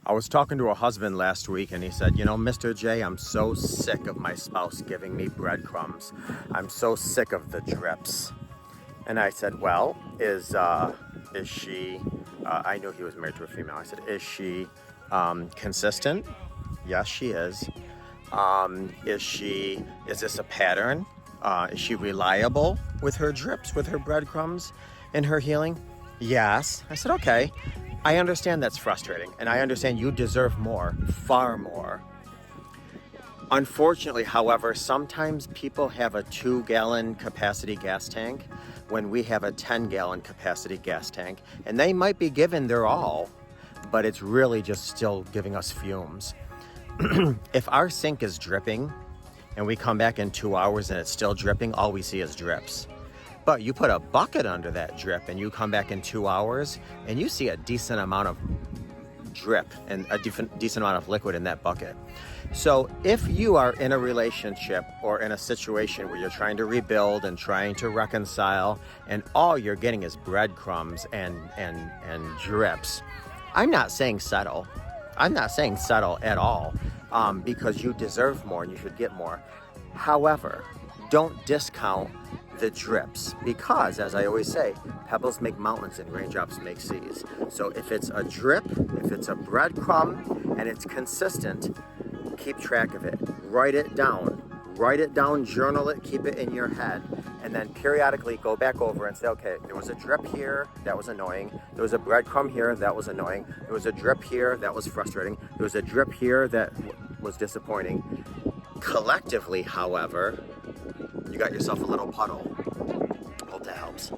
I was talking to a husband last week and he said, you know, Mr. J, I'm so sick of my spouse giving me breadcrumbs. I'm so sick of the drips. And I said, well, is she, I knew he was married to a female. I said, is she consistent? Yes, she is. Is this a pattern? Is she reliable with her drips, with her breadcrumbs in her healing? Yes. I said, okay. I understand that's frustrating, and I understand you deserve more, far more. Unfortunately, however, sometimes people have a 2-gallon capacity gas tank when we have a 10-gallon capacity gas tank, and they might be given their all, but it's really just still giving us fumes. If our sink is dripping and we come back in 2 hours and it's still dripping, all we see is drips. But you put a bucket under that drip and you come back in 2 hours and you see a decent amount of drip and a decent amount of liquid in that bucket. So if you are in a relationship or in a situation where you're trying to rebuild and trying to reconcile and all you're getting is breadcrumbs and drips, I'm not saying settle. I'm not saying settle at all, because you deserve more and you should get more. However, don't discount the drips, because as I always say, pebbles make mountains and raindrops make seas. So if it's a drip, if it's a breadcrumb and it's consistent, keep track of it. Write it down, journal it, keep it in your head, and then periodically go back over and say, okay, there was a drip here, that was annoying. There was a breadcrumb here, that was annoying. There was a drip here, that was frustrating. There was a drip here that was disappointing. Collectively, however, you got yourself a little puddle. Hope that helps.